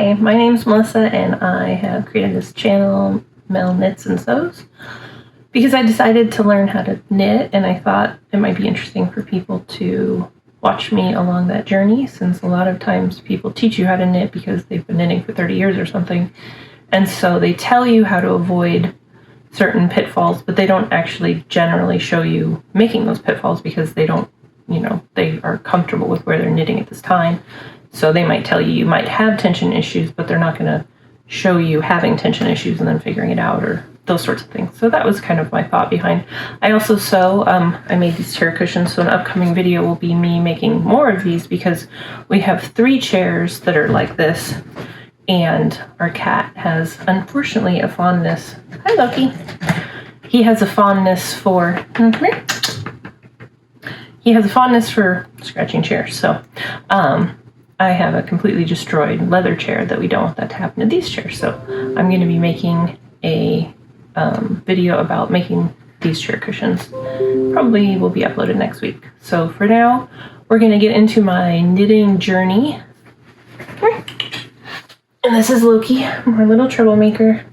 Hi, my name's Melissa and I have created this channel, Mel Knits and Sews, because I decided to learn how to knit and I thought it might be interesting for people to watch me along that journey, since a lot of times people teach you how to knit because they've been knitting for 30 years or something, and so they tell you how to avoid certain pitfalls, but they don't actually generally show you making those pitfalls because they don't, they are comfortable with where they're knitting at this time. So they might tell you you might have tension issues, but they're not going to show you having tension issues and then figuring it out or those sorts of things. So that was kind of my thought behind. I also sew. I made these chair cushions, so an upcoming video will be me making more of these because we have 3 chairs that are like this, and our cat has, unfortunately, a fondness. Hi, Loki. He has a fondness for... Come here. He has a fondness for scratching chairs, so... I have a completely destroyed leather chair that we don't want that to happen to these chairs. So I'm going to be making a video about making these chair cushions. Probably will be uploaded next week. So for now, we're going to get into my knitting journey. And this is Loki, our little troublemaker.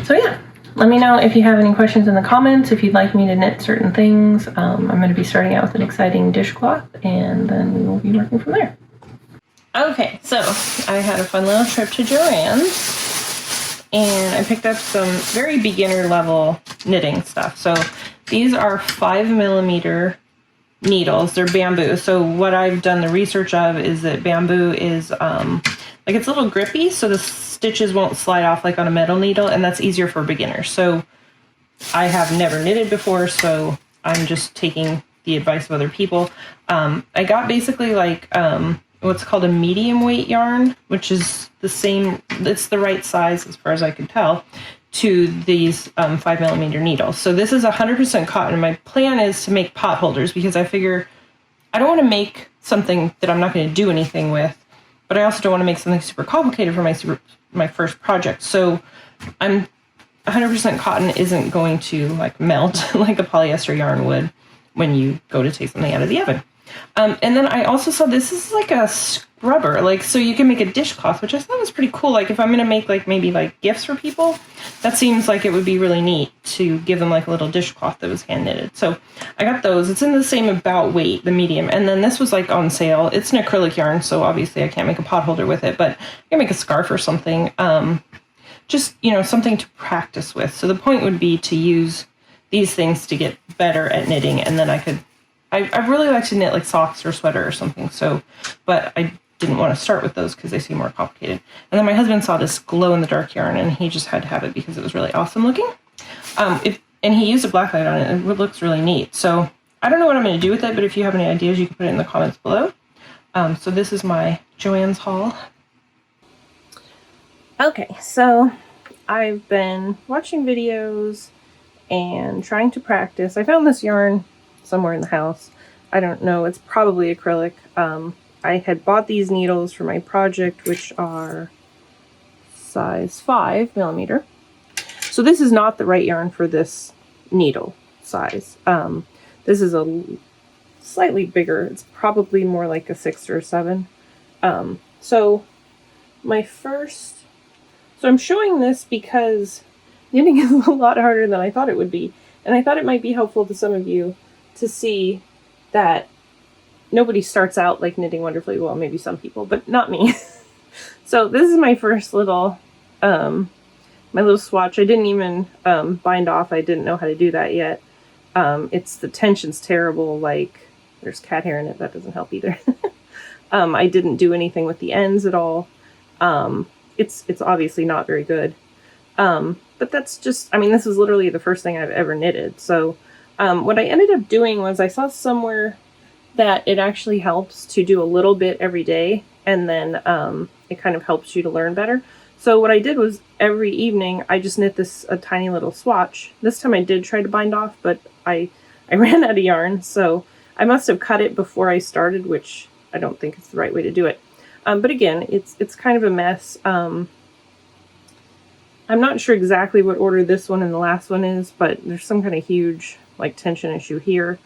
So yeah. Let me know if you have any questions in the comments, if you'd like me to knit certain things. I'm going to be starting out with an exciting dishcloth, and then we will be working from there. Okay, so I had a fun little trip to Joann's, and I picked up some very beginner level knitting stuff. So these are 5mm needles. They're bamboo. So what I've done the research of is that bamboo is like it's a little grippy, so the stitches won't slide off like on a metal needle, and that's easier for beginners. So I have never knitted before, so I'm just taking the advice of other people. I got basically like what's called a medium weight yarn, which is the same, it's the right size as far as I could tell, to these 5mm needles. So this is 100% cotton, and my plan is to make pot holders because I figure I don't want to make something that I'm not going to do anything with, but I also don't want to make something super complicated for my first project. So I'm 100% cotton isn't going to like melt like a polyester yarn would when you go to take something out of the oven. And then I also saw this is like a scrubber, like so you can make a dishcloth, which I thought was pretty cool. Like if I'm gonna make like maybe like gifts for people, that seems like it would be really neat to give them like a little dishcloth that was hand knitted. So I got those. It's in the same about weight, the medium, and then this was like on sale. It's an acrylic yarn, so obviously I can't make a pot holder with it, but I can make a scarf or something. Just something to practice with. So the point would be to use these things to get better at knitting, and then I really like to knit like socks or sweater or something, so, but I didn't want to start with those because they seem more complicated. And then my husband saw this glow-in-the-dark yarn, and he just had to have it because it was really awesome looking. And he used a black light on it, and it looks really neat. So I don't know what I'm going to do with it, but if you have any ideas, you can put it in the comments below. So this is my Joann's haul. Okay, so I've been watching videos and trying to practice. I found this yarn somewhere in the house. I don't know, it's probably acrylic. I had bought these needles for my project, which are size 5mm. So this is not the right yarn for this needle size. This is a slightly bigger, it's probably more like a 6 or a 7. So I'm showing this because knitting is a lot harder than I thought it would be, and I thought it might be helpful to some of you to see that nobody starts out like knitting wonderfully well, maybe some people, but not me. So this is my first little, my little swatch. I didn't even bind off. I didn't know how to do that yet. The tension's terrible, like there's cat hair in it, that doesn't help either. I didn't do anything with the ends at all. It's obviously not very good. But that's just, this is literally the first thing I've ever knitted. So what I ended up doing was I saw somewhere that it actually helps to do a little bit every day, and then it kind of helps you to learn better. So what I did was every evening I just knit a tiny little swatch. This time I did try to bind off, but I ran out of yarn, so I must have cut it before I started, which I don't think is the right way to do it. But again, it's kind of a mess. I'm not sure exactly what order this one and the last one is, but there's some kind of huge like tension issue here.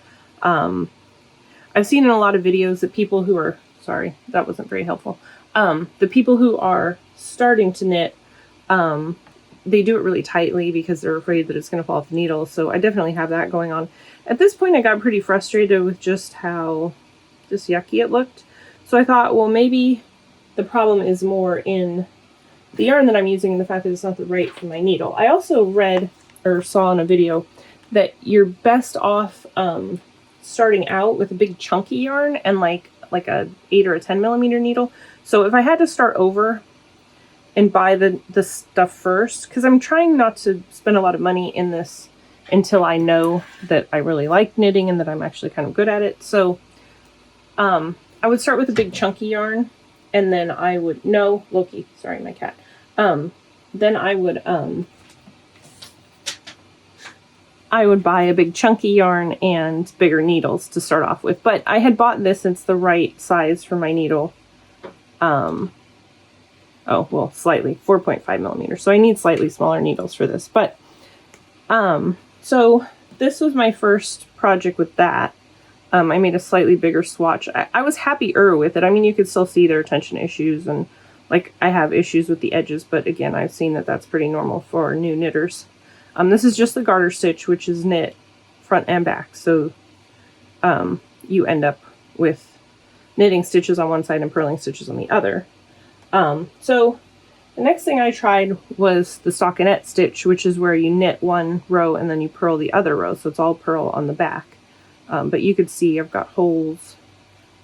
I've seen in a lot of videos that people who are, sorry, that wasn't very helpful. The people who are starting to knit, they do it really tightly because they're afraid that it's going to fall off the needle. So I definitely have that going on. At this point, I got pretty frustrated with just how just yucky it looked. So I thought, well, maybe the problem is more in the yarn that I'm using and the fact that it's not the right for my needle. I also read or saw in a video that you're best off starting out with a big chunky yarn and like a 8 or a 10 millimeter needle. So if I had to start over and buy the stuff first, because I'm trying not to spend a lot of money in this until I know that I really like knitting and that I'm actually kind of good at it. So I would start with a big chunky yarn, and then I would, no, Loki, sorry, my cat. Then I would buy a big chunky yarn and bigger needles to start off with. But I had bought this, it's the right size for my needle. Oh, well, slightly, 4.5 millimeters. So I need slightly smaller needles for this. But, so this was my first project with that. I made a slightly bigger swatch. I was happier with it. I mean, you could still see there are tension issues, and like I have issues with the edges, but again, I've seen that that's pretty normal for new knitters. This is just the garter stitch, which is knit front and back. So you end up with knitting stitches on one side and purling stitches on the other. So the next thing I tried was the stockinette stitch, which is where you knit one row and then you purl the other row. So it's all purl on the back. But you could see I've got holes.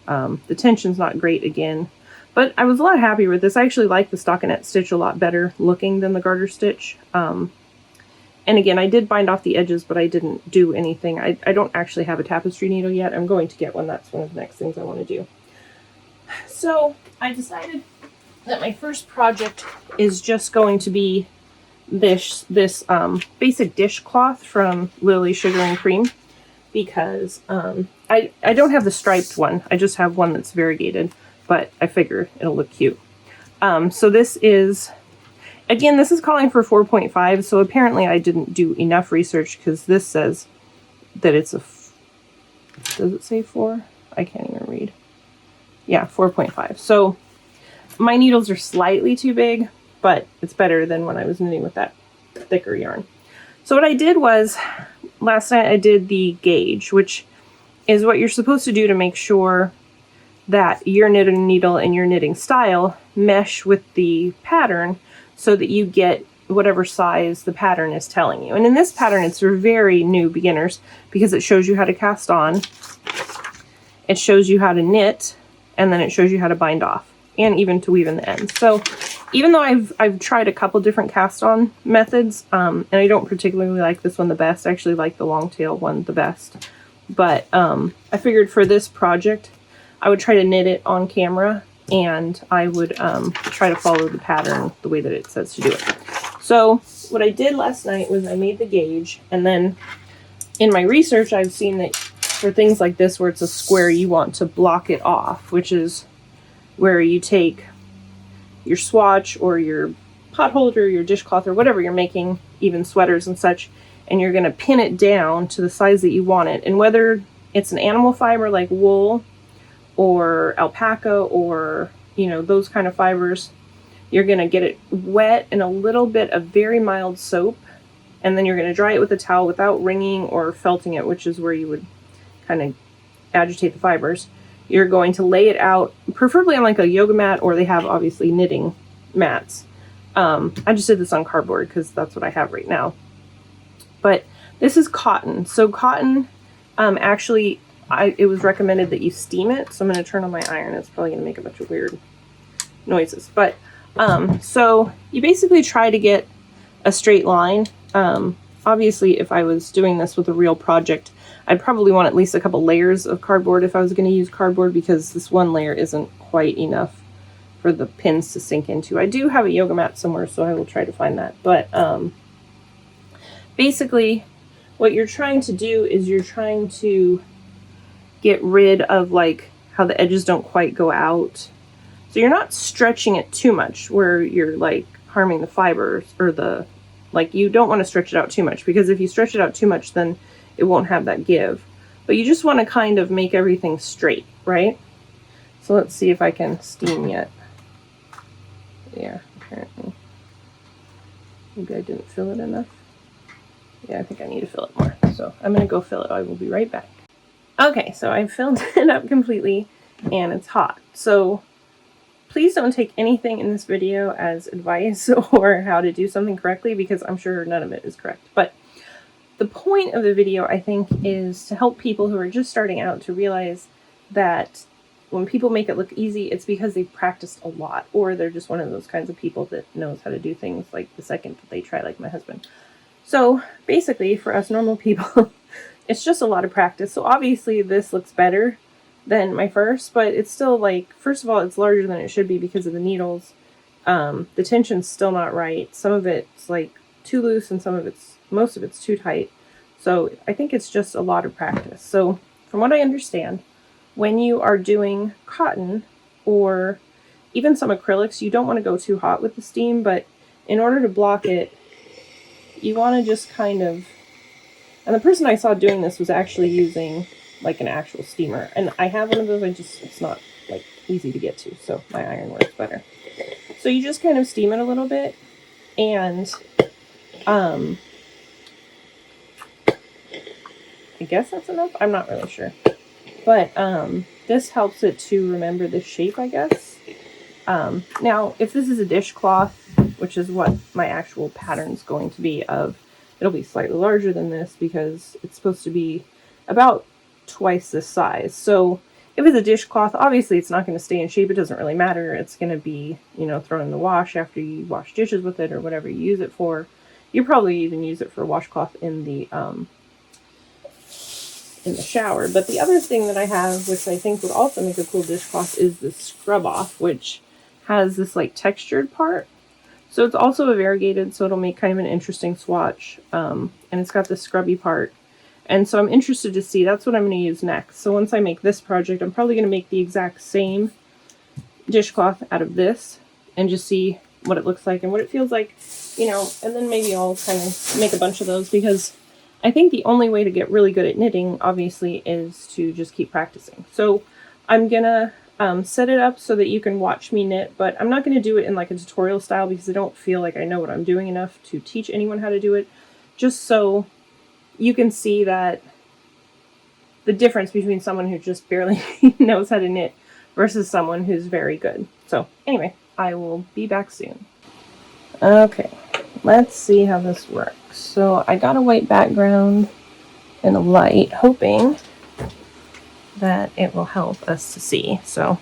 The tension's not great again, but I was a lot happier with this. I actually like the stockinette stitch a lot better looking than the garter stitch. And again, I did bind off the edges, but I didn't do anything. I don't actually have a tapestry needle yet. I'm going to get one. That's one of the next things I want to do. So I decided that my first project is just going to be this basic dishcloth from Lily Sugar and Cream, because I don't have the striped one. I just have one that's variegated, but I figure it'll look cute. So this is, again, this is calling for 4.5, so apparently I didn't do enough research, because this says that it's a, does it say 4? I can't even read. Yeah, 4.5. So my needles are slightly too big, but it's better than when I was knitting with that thicker yarn. So what I did was, last night I did the gauge, which is what you're supposed to do to make sure that your knitting needle and your knitting style mesh with the pattern so that you get whatever size the pattern is telling you. And in this pattern, it's for very new beginners because it shows you how to cast on, it shows you how to knit, and then it shows you how to bind off, and even to weave in the ends. So even though I've tried a couple different cast on methods, and I don't particularly like this one the best, I actually like the long tail one the best. But I figured for this project, I would try to knit it on camera, and I would try to follow the pattern the way that it says to do it. So what I did last night was I made the gauge, and then in my research, I've seen that for things like this where it's a square, you want to block it off, which is where you take your swatch or your pot holder, your dishcloth, or whatever you're making, even sweaters and such, and you're going to pin it down to the size that you want it. And whether it's an animal fiber like wool or alpaca or, you know, those kind of fibers, you're going to get it wet in a little bit of very mild soap, and then you're going to dry it with a towel without wringing or felting it, which is where you would kind of agitate the fibers. You're going to lay it out, preferably on like a yoga mat, or they have obviously knitting mats. I just did this on cardboard because that's what I have right now. But this is cotton. So cotton, actually, it was recommended that you steam it. So I'm going to turn on my iron. It's probably going to make a bunch of weird noises. But so you basically try to get a straight line. Obviously, if I was doing this with a real project, I'd probably want at least a couple layers of cardboard if I was going to use cardboard, because this one layer isn't quite enough for the pins to sink into. I do have a yoga mat somewhere, so I will try to find that. But basically, what you're trying to do is you're trying to get rid of like how the edges don't quite go out. So you're not stretching it too much where you're like harming the fibers, or the, like, you don't want to stretch it out too much, because if you stretch it out too much, then it won't have that give. but you just want to kind of make everything straight, right? So let's see if I can steam yet. Yeah, apparently. Maybe I didn't fill it enough. Yeah, I think I need to fill it more. So I'm going to go fill it. I will be right back. Okay, so I filled it up completely and it's hot. So please don't take anything in this video as advice or how to do something correctly, because I'm sure none of it is correct. But the point of the video, I think, is to help people who are just starting out to realize that when people make it look easy, it's because they've practiced a lot, or they're just one of those kinds of people that knows how to do things like the second that they try, like my husband. So basically, for us normal people, it's just a lot of practice. So obviously this looks better than my first, but it's still like, first of all, it's larger than it should be because of the needles. The tension's still not right. Some of it's like too loose and most of it's too tight. So I think it's just a lot of practice. So from what I understand, when you are doing cotton or even some acrylics, you don't want to go too hot with the steam, but in order to block it, you want to just kind of, and the person I saw doing this was actually using like an actual steamer, and I have one of those. It's not like easy to get to, so my iron works better. So you just kind of steam it a little bit, and I guess that's enough. I'm not really sure, but this helps it to remember the shape, I guess. Now, if this is a dishcloth, which is what my actual pattern's going to be of, it'll be slightly larger than this because it's supposed to be about twice this size. So if it's a dishcloth, obviously it's not going to stay in shape. It doesn't really matter. It's going to be, thrown in the wash after you wash dishes with it or whatever you use it for. You probably even use it for a washcloth in the shower. But the other thing that I have, which I think would also make a cool dishcloth, is the scrub off, which has this like textured part. So it's also a variegated, so it'll make kind of an interesting swatch. And it's got this scrubby part. And so I'm interested to see, that's what I'm going to use next. So once I make this project, I'm probably going to make the exact same dishcloth out of this and just see what it looks like and what it feels like, and then maybe I'll kind of make a bunch of those, because I think the only way to get really good at knitting, obviously, is to just keep practicing. So I'm going to set it up so that you can watch me knit, but I'm not going to do it in like a tutorial style because I don't feel like I know what I'm doing enough to teach anyone how to do it, just so you can see that the difference between someone who just barely knows how to knit versus someone who's very good. So anyway, I will be back soon. Okay, let's see how this works. So I got a white background and a light, hoping that it will help us to see. So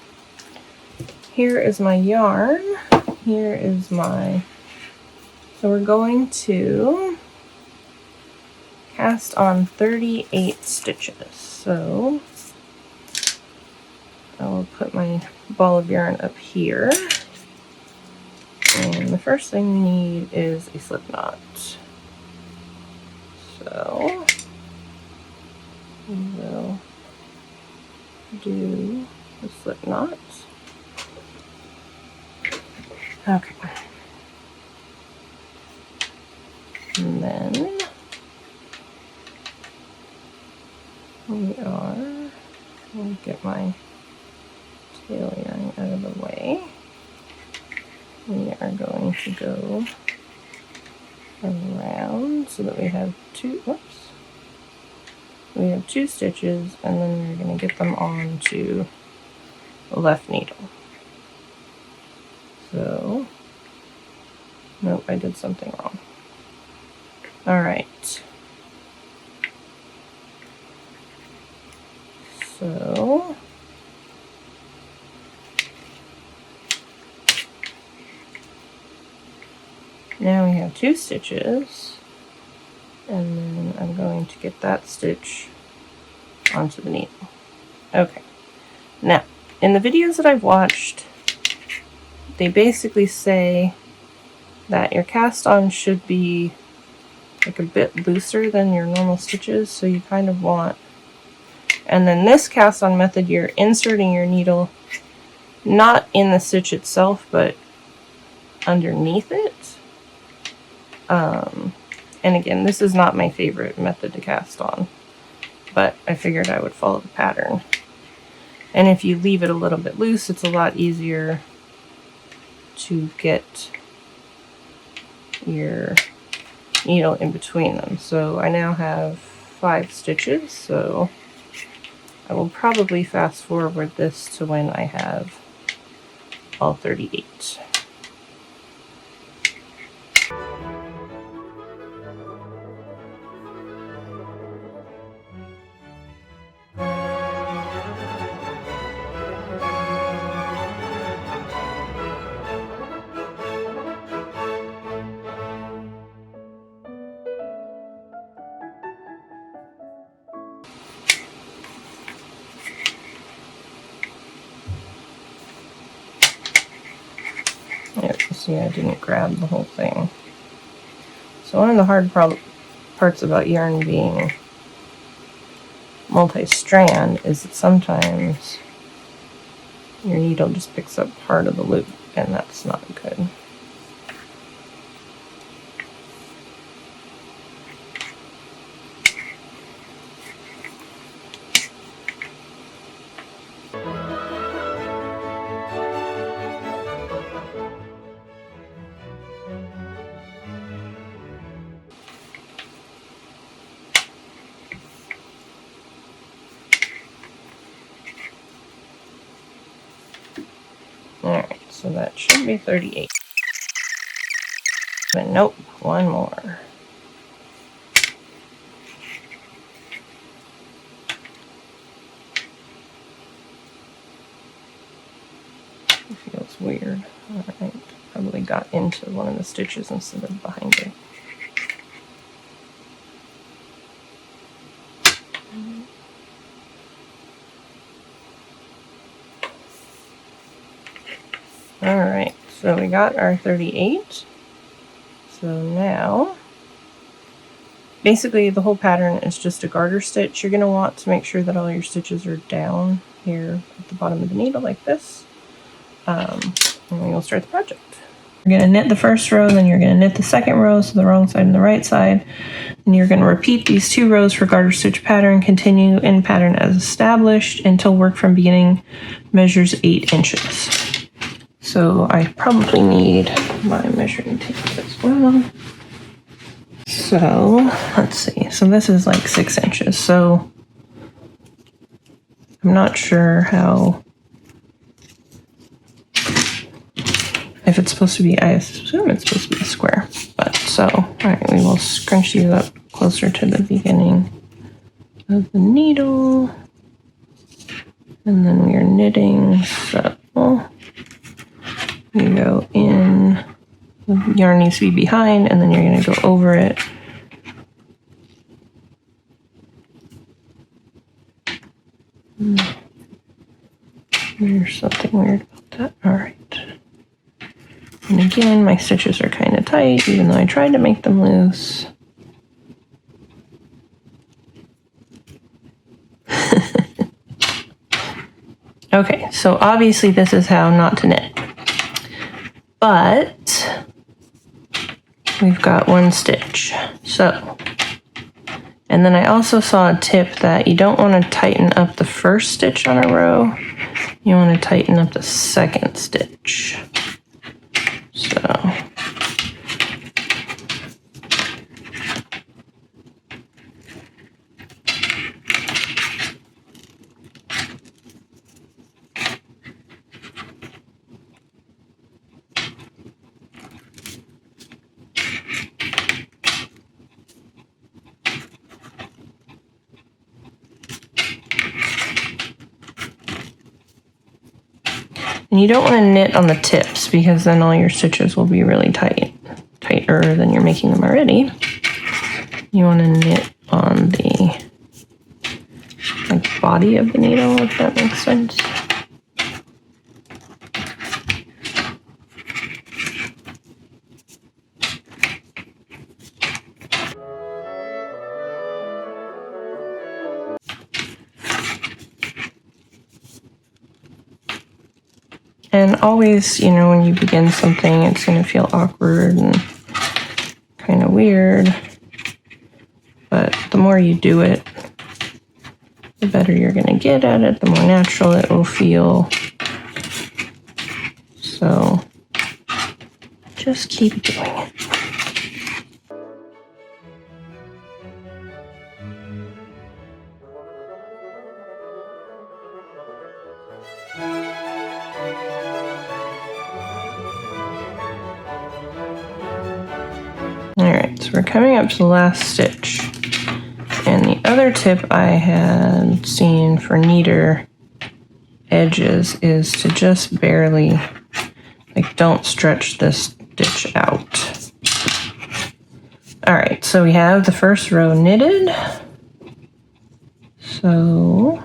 here is my yarn. Here is so we're going to cast on 38 stitches. So I will put my ball of yarn up here. And the first thing we need is a slip knot. So we will do the slip knot. Okay. And then I'll get my tail yarn out of the way. We are going to go around so that we have two stitches, and then we're going to get them onto the left needle. So, nope, I did something wrong. All right. So, now we have 2 stitches, and then I'm going to get that stitch onto the needle. Okay. Now, in the videos that I've watched, they basically say that your cast on should be like a bit looser than your normal stitches, so you kind of want, and then this cast on method, you're inserting your needle not in the stitch itself, but underneath it. And again, this is not my favorite method to cast on, but I figured I would follow the pattern. And if you leave it a little bit loose, it's a lot easier to get your needle in between them. So I now have 5 stitches, so I will probably fast forward this to when I have all 38. There, you see I didn't grab the whole thing. So one of the hard parts about yarn being multi-strand is that sometimes your needle just picks up part of the loop, and that's not good. Alright, so that should be 38. But nope, one more. It feels weird. Alright, probably got into one of the stitches instead of behind it. Alright, so we got our 38. So now, basically the whole pattern is just a garter stitch. You're going to want to make sure that all your stitches are down here at the bottom of the needle like this. And then you'll start the project. You're going to knit the first row, then you're going to knit the second row, so the wrong side and the right side. And you're going to repeat these 2 rows for garter stitch pattern, continue in pattern as established until work from beginning measures 8 inches. So I probably need my measuring tape as well. So let's see. So this is like 6 inches. So I'm not sure how, if it's supposed to be, I assume it's supposed to be a square. But so, all right, we will scrunch these up closer to the beginning of the needle. And then we are knitting, so you go in, the yarn needs to be behind, and then you're going to go over it. There's something weird about that. All right. And again, my stitches are kind of tight, even though I tried to make them loose. Okay, so obviously this is how not to knit. But we've got 1 stitch. So, and then I also saw a tip that you don't want to tighten up the first stitch on a row. You want to tighten up the second stitch. So, and you don't want to knit on the tips because then all your stitches will be really tighter than you're making them already. You want to knit on the body of the needle, if that makes sense. And always, you know, when you begin something, it's going to feel awkward and kind of weird. But the more you do it, The better you're going to get at it, the more natural it will feel. So just keep doing it. Alright, so we're coming up to the last stitch. And the other tip I had seen for neater edges is to just barely, like, don't stretch this stitch out. Alright, so we have the first row knitted. So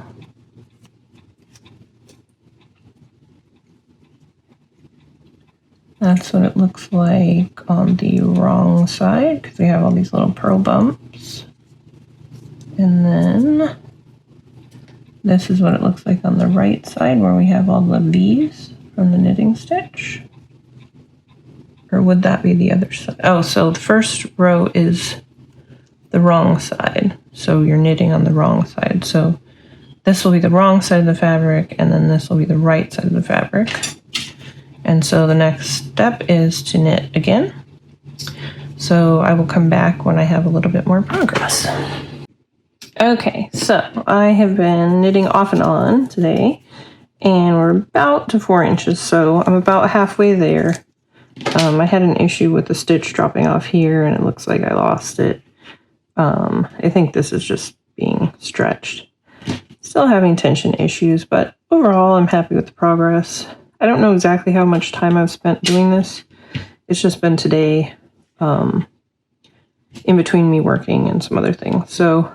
that's what it looks like on the wrong side, because we have all these little purl bumps. And then this is what it looks like on the right side, where we have all the V's from the knitting stitch. Or would that be the other side? Oh, so the first row is the wrong side. So you're knitting on the wrong side. So this will be the wrong side of the fabric, and then this will be the right side of the fabric. And so the next step is to knit again. So I will come back when I have a little bit more progress. Okay, so I have been knitting off and on today, and we're about to 4 inches, so I'm about halfway there. I had an issue with the stitch dropping off here, and it looks like I lost it. I think this is just being stretched. Still having tension issues, but overall I'm happy with the progress. I don't know exactly how much time I've spent doing this. It's just been today, in between me working and some other things. So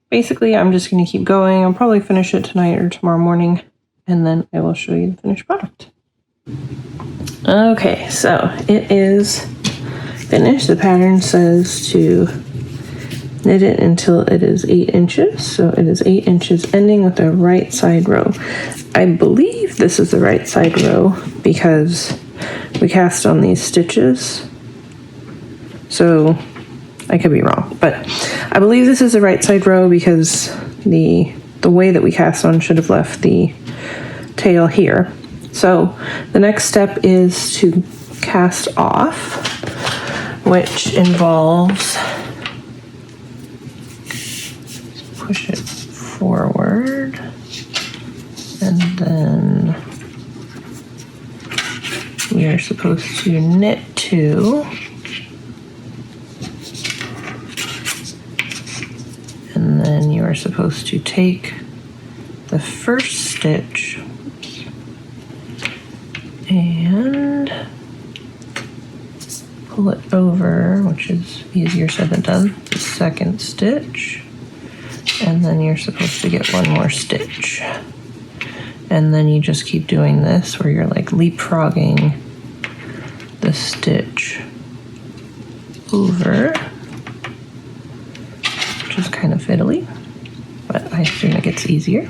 basically, I'm just going to keep going. I'll probably finish it tonight or tomorrow morning, and then I will show you the finished product. Okay, so it is finished. The pattern says to knit it until it is 8 inches. So it is 8 inches, ending with the right side row. I believe this is the right side row because we cast on these stitches. So I could be wrong, but I believe this is the right side row because the way that we cast on should have left the tail here. So the next step is to cast off, which involves push it forward, and then we are supposed to knit 2. And then you are supposed to take the first stitch and pull it over, which is easier said than done, the second stitch, and then you're supposed to get one more stitch. And then you just keep doing this where you're like leapfrogging the stitch over, which is kind of fiddly, but I assume it gets easier.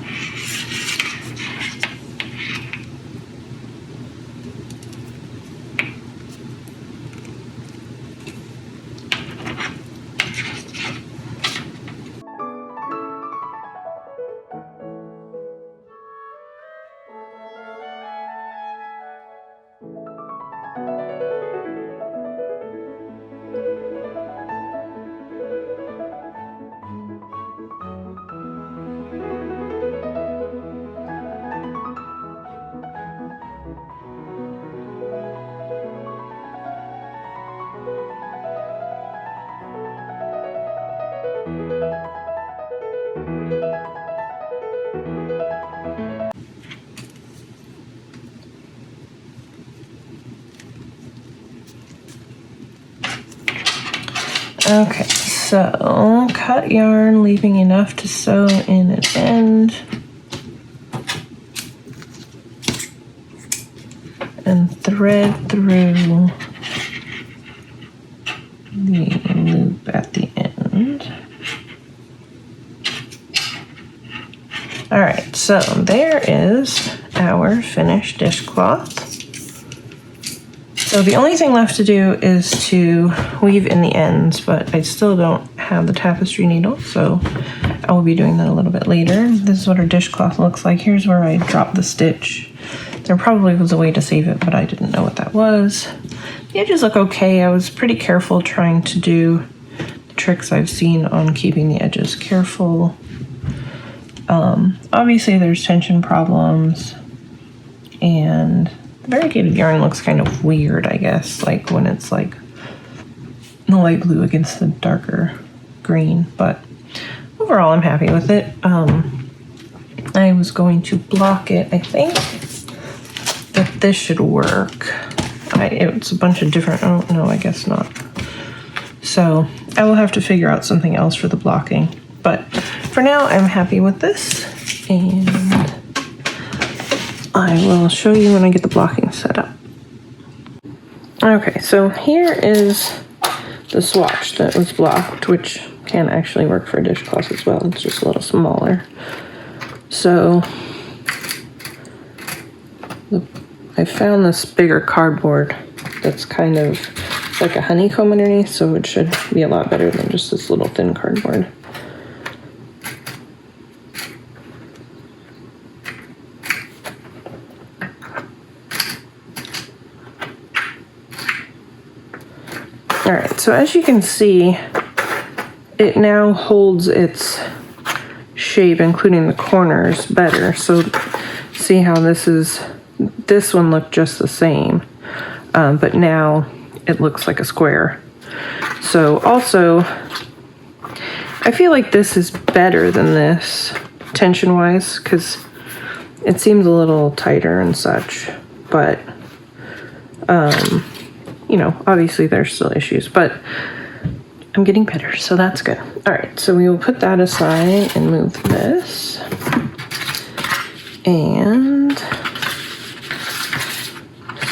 Okay, so cut yarn, leaving enough to sew in an end. And thread through the loop at the end. All right, so there is our finished dishcloth. So the only thing left to do is to weave in the ends, but I still don't have the tapestry needle, so I will be doing that a little bit later. This is what our dishcloth looks like. Here's where I dropped the stitch. There probably was a way to save it, but I didn't know what that was. The edges look okay. I was pretty careful trying to do the tricks I've seen on keeping the edges careful. Obviously there's tension problems, and the variegated yarn looks kind of weird, I guess, like when it's like the light blue against the darker green, but overall I'm happy with it. I was going to block it. I think that this should work. It's a bunch of different, oh no, I guess not. So I will have to figure out something else for the blocking, but for now I'm happy with this, and I will show you when I get the blocking set up. Okay, so here is the swatch that was blocked, which can actually work for a dishcloth as well. It's just a little smaller. So I found this bigger cardboard that's kind of like a honeycomb underneath, so it should be a lot better than just this little thin cardboard. All right, so as you can see, it now holds its shape, including the corners, better. So see how this one looked just the same, but now it looks like a square. So also, I feel like this is better than this tension-wise, because it seems a little tighter and such, but you know, obviously there's still issues, but I'm getting better, so that's good. All right, so we will put that aside and move this. And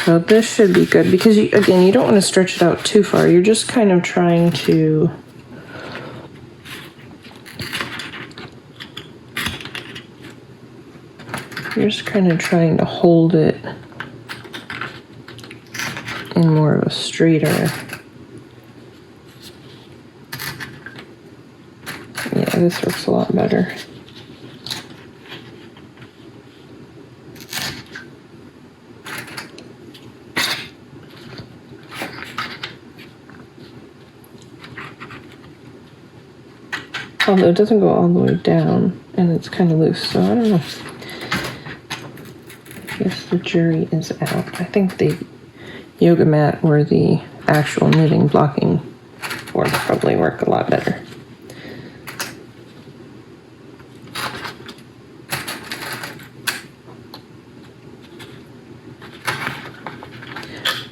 so this should be good, because again, you don't want to stretch it out too far. You're just kind of trying to hold it in more of a straighter. Yeah, this works a lot better. Although it doesn't go all the way down, and it's kind of loose, so I don't know. I guess the jury is out. I think the yoga mat or the actual knitting blocking board probably work a lot better.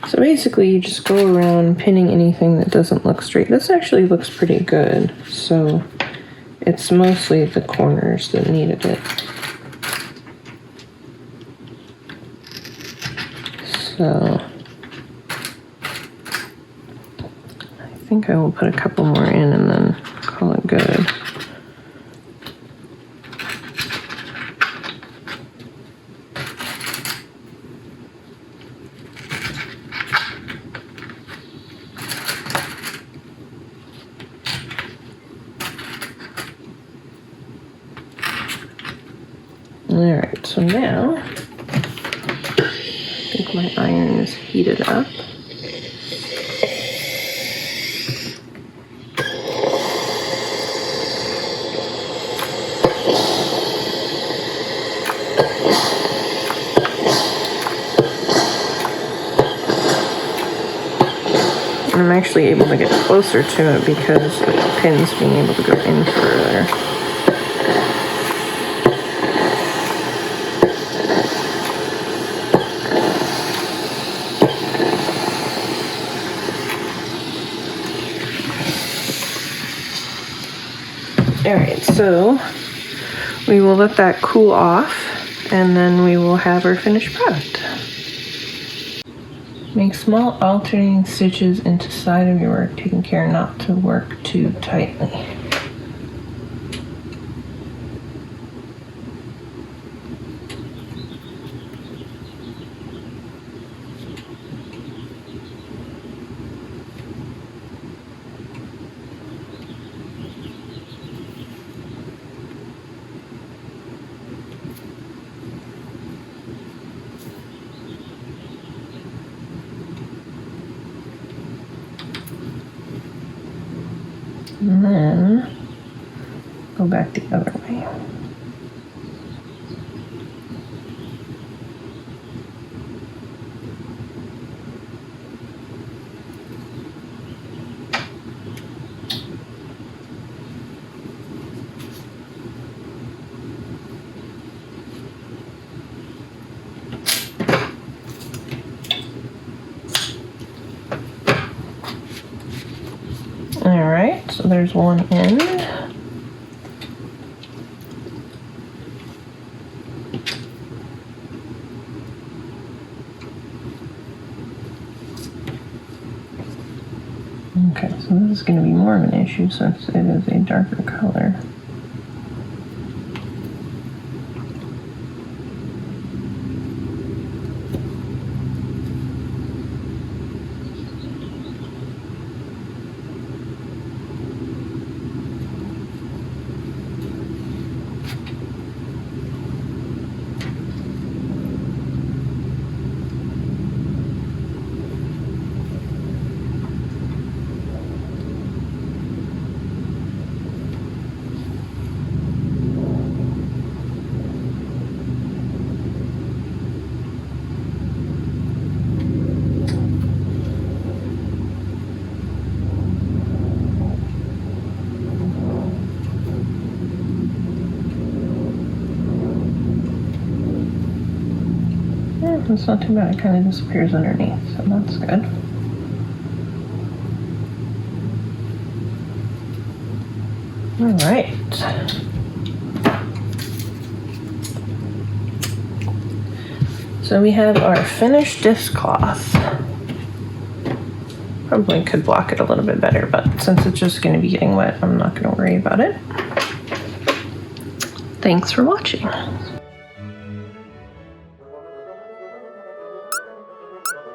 So basically you just go around pinning anything that doesn't look straight. This actually looks pretty good, so it's mostly the corners that needed it. So I think I will put a couple more in and then call it good. All right, so now I think my iron is heated up. And I'm actually able to get closer to it because of the pins being able to go in further. All right, so we will let that cool off, and then we will have our finished product. Make small alternating stitches into side of your work, taking care not to work too tightly. And then go back the other way. All right, so there's one end. Okay, so this is going to be more of an issue since it is a darker color. It's not too bad, it kind of disappears underneath, so that's good. All right. So we have our finished dishcloth. Probably could block it a little bit better, but since it's just going to be getting wet, I'm not going to worry about it. Thanks for watching.